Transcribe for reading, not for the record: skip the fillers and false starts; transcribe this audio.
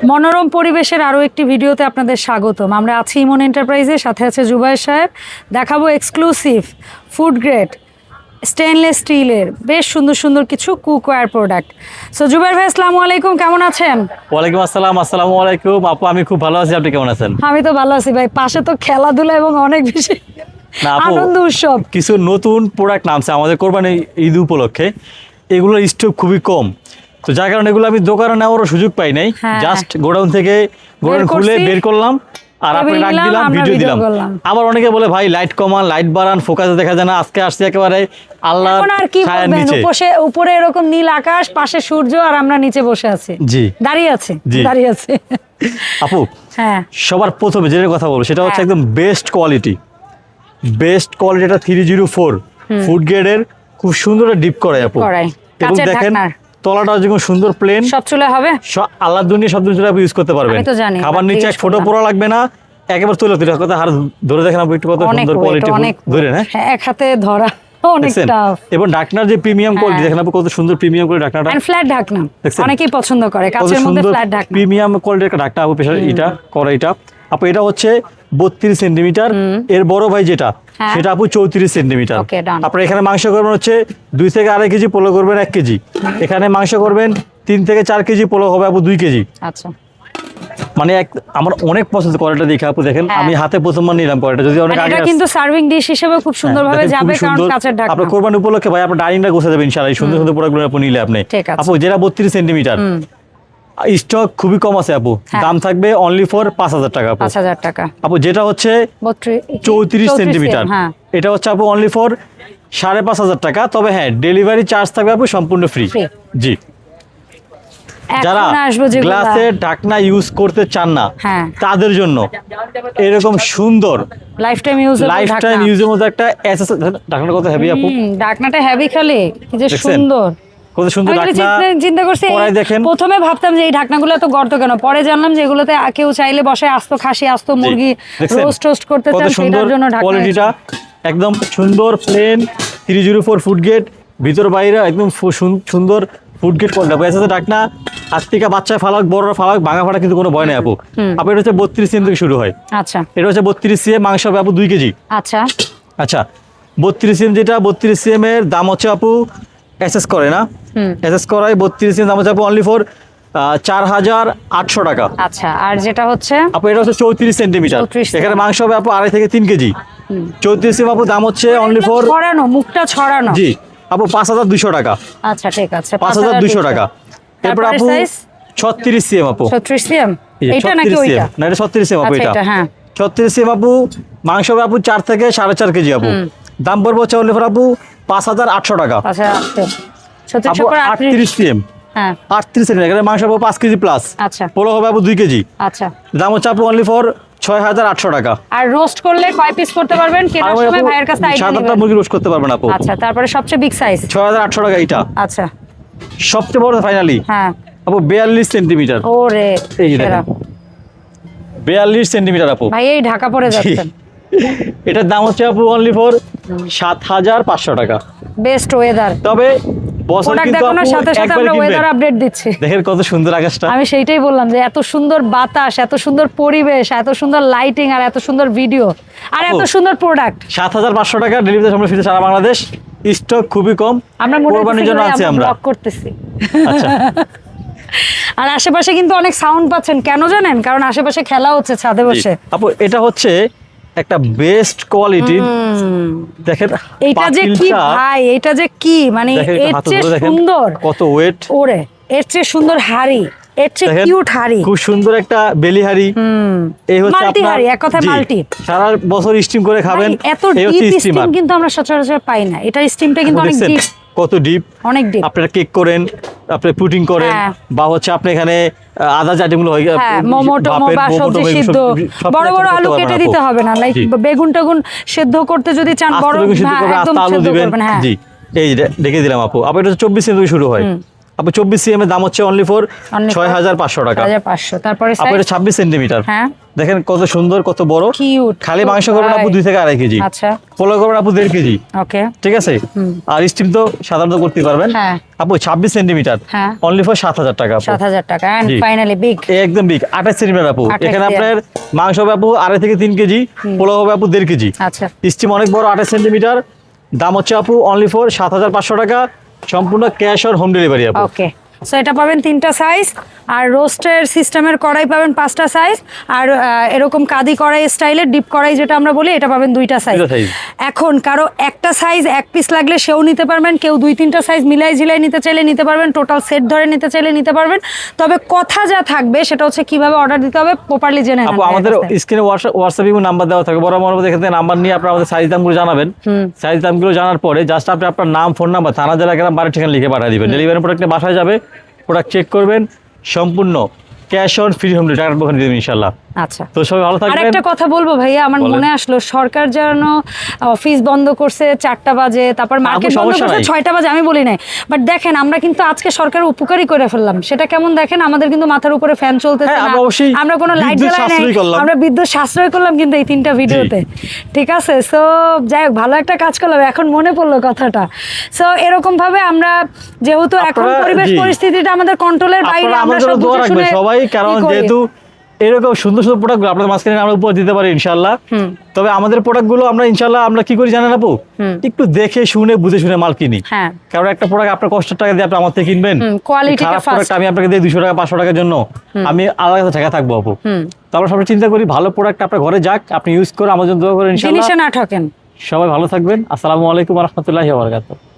মনোরম পরিবেশের আরও একটি ভিডিওতে আপনাদের স্বাগতম। আমরা আছি ইমন এন্টারপ্রাইজের সাথে আছে জুবায়ের সাহেব। দেখাবো এক্সক্লুসিভ ফুড গ্রেড স্টেনলেস স্টিলের বেশ সুন্দর সুন্দর কিছু কুকওয়্যার প্রোডাক্ট। সো জুবায়ের ভাই, আসসালামু আলাইকুম, কেমন আছেন? ওয়ালাইকুম আসসালাম। আসসালামু আলাইকুম আপু, আমি খুব ভালো আছি, আপনি কেমন আছেন? আমি তো ভালো আছি ভাই, পাশে তো খেলাধুলা এবং অনেক বেশি না আপু, আনন্দ উৎসব। কিছু নতুন প্রোডাক্ট নামছে আমাদের কোরবানি ঈদ উপলক্ষে, এগুলোর স্টক খুবই কম, তো যার কারণে এগুলো আমি দোকানে নেওয়ারও সুযোগ পাই নাই। জাস্ট গোডাউন থেকে গোডাউন খুলে বের করলাম আর আপনি রাখ দিলাম, ভিডিও দিলাম। আবার অনেকে বলে ভাই লাইট কমান, লাইট বাড়ান, ফোকাসে দেখা যায় না। আজকে আসছে একেবারে আল্লাহর ছায়ার নিচে, উপরে এরকম নীল আকাশ, পাশে সূর্য, আর আমরা নিচে বসে আছি, জি দাঁড়িয়ে আছি। আপু হ্যাঁ, সবার প্রথমে যেটা কথা বলবো সেটা হচ্ছে একদম বেস্ট কোয়ালিটি এটা 304 ফুড গ্রেডের, খুব সুন্দর ডিপ করাই আপু। এবং দেখেন তলাটা যেমন সুন্দর প্লেন, সব চুলে হবে, আল্লাহ দুনিয়া সব চুলে ইউজ করতে পারবেন। খাবার নিচে এক ফটো পড়া লাগবে না, একেবারে তুলে তুলে কথা হার ধরে দেখেন আপু, একটু কত সুন্দর কোয়ালিটি ধরে না, এক হাতে ধরা অনেক টাফ। এবং ঢাকনার যে প্রিমিয়াম কোয়ালিটি দেখেন আপু, কত সুন্দর প্রিমিয়াম করে ঢাকনাটা, এন্ড ফ্ল্যাট ঢাকনা অনেকেই পছন্দ করে, কাচের মধ্যে ফ্ল্যাট ঢাকনা, প্রিমিয়াম কোয়ালিটির একটা ঢাকনা আপু। প্রেসার এটা কড়াইটা আপু, এটা হচ্ছে 32 সেন্টিমিটার, এর বড় ভাই যেটা সেটা আপু 34 সেন্টিমিটার। আপনার এখানে মাংস করবেন হচ্ছে 2 থেকে 2.5 কেজি, পোলো করবেন 1 কেজি। এখানে মাংস করবেন 3 থেকে 4 কেজি, পোলো হবে আপু 2 কেজি। আচ্ছা, মানে আমার অনেক পছন্দ কোয়ালিটি দেখে আপু। দেখেন আমি হাতে প্রথমবার নিলাম কোয়ালিটি, যদি অনেক আগে, এটা কিন্তু সার্ভিং ডিশ হিসেবে খুব সুন্দরভাবে যাবে, কারণ কাঁচের ঢাকনা। আপনার কোরবানি উপলক্ষে ভাই আপনার ডাইনিংটা গোছা যাবে ইনশাআল্লাহ, সুন্দর সুন্দর প্রোডাক্টগুলো আপনি নিলে আপনি। আপু যেটা 32 সেন্টিমিটার, স্টক খুবই কম আছে আপু, দাম থাকবে অনলি ফর 5000 টাকা আপু। 5000 টাকা আপু। যেটা হচ্ছে 34 সেন্টিমিটার, এটা হচ্ছে আপু অনলি ফর 5500 টাকা। তবে হ্যাঁ, ডেলিভারি চার্জ থাকবে আপু সম্পূর্ণ ফ্রি। জি, যারা গ্লাসের ঢাকনা ইউজ করতে চান না তাদের জন্য এরকম সুন্দর লাইফ টাইম ইউজের মধ্যে একটা ঢাকনা, কত হেভি আপু, ঢাকনাটা হেভি, খালি কি যে সুন্দর, কত সুন্দর ঢাকনা। চিন্তা করছি প্রথমে ভাবতাম যে এই ঢাকনাগুলো এত গর্ত কেন, পরে জানলাম যে এগুলোতে কেউ চাইলে বসে আস্ত খাসি, আস্ত মুরগি রোস্ট করতে চান, সেটার জন্য ঢাকনা। কোয়ালিটিটা একদম সুন্দর প্লেন 304 ফুড গ্রেড, ভিতর বাইরে একদম সুন্দর ফুড গ্রেড কোয়ালিটি। এসে ঢাকনা হাত থেকে বাচ্চা ফালাক, বড়রা ফালাক, ভাঙা ফাটা কিন্তু কোনো ভয় নাই আপু। আপু এটা হচ্ছে 32 সিএম থেকে শুরু হয়। আচ্ছা, এটা হচ্ছে 32 সিএম, মাংস হবে আপু 2 কেজি। আচ্ছা আচ্ছা, 32 সিএম, যেটা 32 সিএম এর দাম হচ্ছে আপু এসএস করে না, এসএস করায় 32 সিএম দাম হচ্ছে আপু অনলি ফর 4800 টাকা। আচ্ছা, আর যেটা হচ্ছে আপু এটা হচ্ছে 34 সেন্টিমিটার, এখানে মাংস হবে আপু 2.5 থেকে 3 কেজি। 34 সিএম আপু দাম হচ্ছে অনলি ফর ছড়ানো, মুখটা ছড়ানো, জি আপু 5200 টাকা। আচ্ছা ঠিক আছে, 5200 টাকা। এরপর আপু 36 সিএম আপু, 36 সিএম, এটা নাকি ওইটা? না, এটা 36 সিএম আপু, এটা হ্যাঁ 36 সিএম আপু, মাংস হবে আপু 4 থেকে 4.5 কেজি আপু। দাম পড়বে হচ্ছে অনলি ফর আপু 5800 টাকা। আচ্ছা, আপু 38 সিএম, হ্যাঁ 38 সিএম, এখানে মাংস হবে 5 কেজি প্লাস। আচ্ছা, পোলো হবে আপু 2 কেজি। আচ্ছা, দাম হচ্ছে আপু অনলি ফর 6800 টাকা। আর রোস্ট করলে কয় পিস করতে পারবেন? কেনার সময় ভাইয়ের কাছে আইডিয়া নেবেন। 7-8টা মুরগি রোস্ট করতে পারবেন আপু। আচ্ছা, তারপরে সবচেয়ে বিগ সাইজ 6800 টাকা এটা। আচ্ছা, সবচেয়ে বড় ফাইনালি হ্যাঁ আপু 42 সেন্টিমিটার। ওরে, এই যে দেখেন 42 সেন্টিমিটার আপু। ভাই এই ঢাকা পড়ে যাচ্ছেন। এটার দাম হচ্ছে আপু অনলি ফর 7500 টাকা। Best weather. তবে বছর কিন্তু আপু সাথে সাথে আমরা ওয়েদার আপডেট দিচ্ছি। দেখেন কত সুন্দর আকাশটা। আমি সেইটাই বললাম যে এত সুন্দর বাতাস, এত সুন্দর পরিবেশ, এত সুন্দর লাইটিং, আর এত সুন্দর ভিডিও, আর এত সুন্দর প্রোডাক্ট। 7500 টাকা ডেলিভারি আমরা ফ্রিতে সারা বাংলাদেশ, স্টক খুবই কম। আমরা কোরবানির জন্য আছি, আমরা ব্লগ করতেছি। আচ্ছা, আর আশেপাশে কিন্তু অনেক সাউন্ড পাচ্ছেন, কেন জানেন? কারণ আশেপাশে খেলা হচ্ছে ছাদে বসে। আপু এটা হচ্ছে একটা বেস্ট কোয়ালিটি, দেখেন এটা যে কি ভাই, এটা যে কি, মানে এর চেয়ে সুন্দর কত ওয়েট, ওরে এর চেয়ে সুন্দর হাড়ি, এর চেয়ে কিউট হাড়ি, খুব সুন্দর একটা বেলি হাড়ি। এই হচ্ছে মাল্টি হাড়ি, এক কথায় মাল্টি, সারা বছর স্টিম করে খাবেন। এত ডিপ স্টিম কিন্তু আমরা সচরাচর পাই না, এটা স্টিমটা কিন্তু অনেক ডিপ, কত ডিপ, অনেক ডিপ। আপনারা কেক করেন, আপনি পুডিং করেন, বা হচ্ছে আপনি এখানে আদা জাটিগুলো হয়, মোমো টোমো বা সবজি সিদ্ধ, বড় বড় আলু কেটে দিতে হবে না, লাইক বেগুন টাগুন সিদ্ধ করতে যদি চান বড় একদম সিদ্ধ করবেন। হ্যাঁ, জি এই রেখে দিলাম আপু। আপু এটা 24 থেকে শুরু হয় আপু, 24 সিএম এর দাম হচ্ছে অনলি ফর 6500 টাকা। 6500। তারপরে আপু এটা 26 সেন্টিমিটার, হ্যাঁ দেখেন কত সুন্দর, কত বড়, কিউট। খালি মাংস করবেন আপু 2 থেকে 2.5 কেজি, আচ্ছা, পোলাও করবেন আপু 1.5 কেজি। ওকে, ঠিক আছে। আর স্টিম তো সাধারণত করতে পারবেন। হ্যাঁ আপু 26 সেন্টিমিটার, হ্যাঁ, অনলি ফর 7,000 টাকা আপু। 7,000 টাকা। এন্ড জি। ফাইনালি বিগ, একদম বিগ 28 সেন্টিমিটার আপু। 28 এখানে আপনার মাংস হবে আপু 2.5 থেকে 3 কেজি, পোলাও হবে আপু 1.5 কেজি। আচ্ছা, স্টিম অনেক বড় 28 সেন্টিমিটার। দাম হচ্ছে আপু অনলি ফর 7,500 টাকা, সম্পূর্ণ ক্যাশ অন হোম ডেলিভারি আপু। ওকে। সো এটা পাবেন 3টা সাইজ, আর রোস্টের সিস্টেমের কড়াই পাবেন 5টা সাইজ, আর এরকম কাদি কড়াই স্টাইলের ডিপ কড়াই যেটা আমরা বলি এটা পাবেন 2টা সাইজ। এখন কারো একটা সাইজ এক পিস লাগলে সেও নিতে পারবেন, কেউ 2-3টা সাইজ মিলাই ঝিলাই নিতে চাইলে নিতে পারবেন, টোটাল সেট ধরে নিতে চাইলে নিতে পারবেন। তবে কথা যা থাকবে সেটা হচ্ছে কিভাবে অর্ডার দিতে হবে প্রপারলি জেনে নেন। আপু আমাদের স্ক্রিনে হোয়াটসঅ্যাপ নাম্বার দেওয়া থাকে, বড় বড় এখানে নাম্বার নিয়ে আপনারা আমাদের সাইজ দামগুলো জানাবেন। সাইজ দামগুলো জানার পরে জাস্ট আপনি আপনার নাম, ফোন নাম্বার, থানা, জেলা, গ্রাম, বাড়ির ঠিকানা লিখে পাঠিয়ে দিবেন। ডেলিভারি প্রোডাক্টে বাসায় যাবে, প্রোডাক্ট চেক করবেন, সম্পূর্ণ cash on free home delivery টাকা দিবেন ইনশাআল্লাহ। আচ্ছা, তো সবাই ভালো থাকবেন। আরেকটা কথা বলবো ভাইয়া, আমার মনে আসলো, সরকার যেন অফিস বন্ধ করছে 4টা বাজে, তারপর মার্কেট বন্ধ করছে 6টা বাজে, আমি বলি নাই, বাট দেখেন আমরা কিন্তু আজকে সরকারের উপকারী করে ফেললাম। সেটা কেমন দেখেন, আমাদের কিন্তু মাথার উপরে ফ্যান চলতেছে না, আমরা কোনো লাইট জ্বালাই নাই, আমরা বিদ্যুৎ সাশ্রয় করলাম কিন্তু এই 3টা ভিডিওতে। ঠিক আছে, সো যাই হোক, ভালো একটা কাজ করলাম, এখন মনে পড়লো কথাটা। সো এরকম ভাবে আমরা, যেহেতু এখন পরিবেশ পরিস্থিতিটা আমাদের কন্ট্রোলের বাইরে, আমরা সব বুঝে শুনে সবাই, কারণ যেহেতু এরকম সুন্দর সুন্দর প্রোডাক্টগুলো আপনাদের মাঝখানে আমরা উপহার দিতে পারি ইনশাআল্লাহ। তবে আমাদের প্রোডাক্টগুলো আমরা ইনশাআল্লাহ আমরা কি করি জানেন আপু, একটু দেখে শুনে বুঝে শুনে মাল কিনি। কারণ একটা প্রোডাক্ট আপনার কষ্টের টাকা দিয়ে আপনি আমার থেকে কিনবেন, খারাপ প্রোডাক্ট আমি আপনাকে দিই 200 টাকা 500 টাকার জন্য, আমি আলাদা টাকা থাকবো আপু। তো আমরা সবাই চিন্তা করি ভালো প্রোডাক্ট আপনার ঘরে যাক, আপনি ইউজ করে আমার জন্য দোয়া করেন ইনশাআল্লাহ, জিনিসে না ঠকেন। সবাই ভালো থাকবেন। আসসালামু আলাইকুম ওয়া রাহমাতুল্লাহি ওয়া বারাকাতুহু।